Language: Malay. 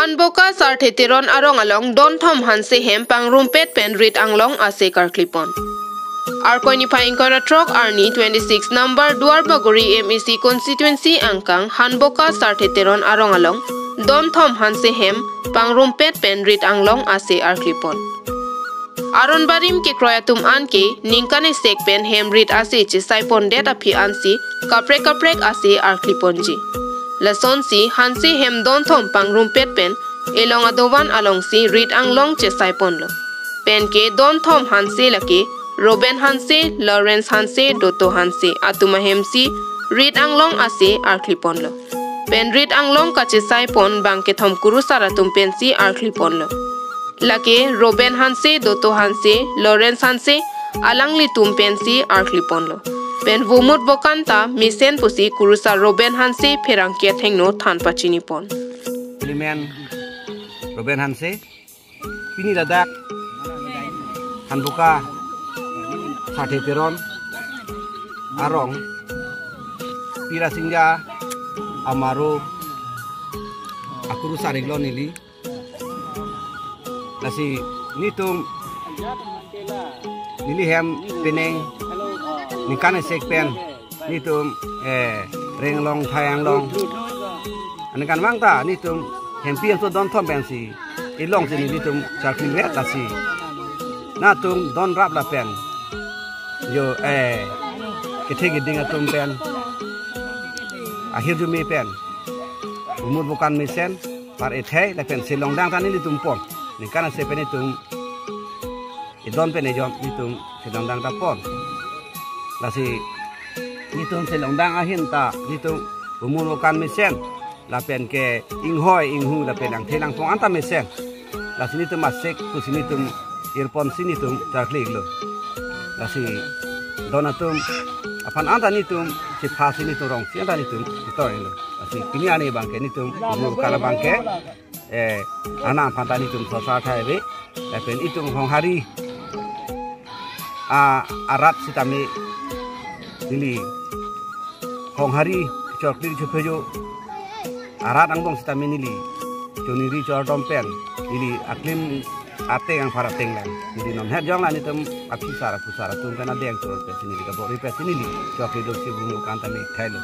Hanboka sartheteron arong along don thom hanse hem pangrumpet pen rit anglong ase karklipon. Arkoni paingkora trok arni 26 number Duarbaguri MEC constituency angkang Hanboka sartheteron arong along don thom hanse hem pangrumpet pen rit anglong ase arklipon. Aron barim ke kroyatum anke ningkane sek pen hem rit ase che saipon det api ansi kaprek ase arkliponji. Lason si hansi hem don thom pangrumpet pen elong adovan along si rit anglong che saipon lo. Pen ke don thom hansi lake Robin hanse, Lawrence hanse, Doto hanse atuma hem si rit anglong ase arklipon lo. Pen rit anglong kache saipon bangke thom kuru saratum pen si arklipon lo. Lake Robin hanse, Doto hanse, Lawrence hanse alang litum pen si arklipon lo. Pen vumut bokanta misen pusi kurusa Robin hanse perangkia thengno than pachini pon. Limen Robin hanse pini dadak Hanboka sartheteron arong pira singja amaro akuru sariglo nili nasi nitum nili hem peneng nikane sekpen nitum renglong thayanglong anakan mangta nitum hempian so don thom pensi ilong sini nitum sarkliwet lasi natum don rap la pen yo kethegi dinga tum pen akhir jumi pen umur bukan misen par ethai la pen silong dang tani nitum pon nikana sepen nitum idon pen ejom nitum silong dang ta pon lasi nitum silong dang ahin ta nitum umur bukan misen la pen ke inghoi inghu la pen ang thelang pong anta misen lasi nitum masek kusini tum irpon sini tum charklig lo lasi donatum apan anta nitum si phasi nitum rong si anta nitum itoy lo lasi kini ani bangke nitum umur kala bangke ana phanta nitum sosa thaibe la pen itum hong hari arat sitami dili hong hari chokli chuphejo arat angbong sitami nili choniri chordom pen nili aklim ate yang para tenglan jadi non het jong lani tem api sara pusara tum kana deng tur pe sini ka bori pe sini li chokli dok si bungu kanta mi thailo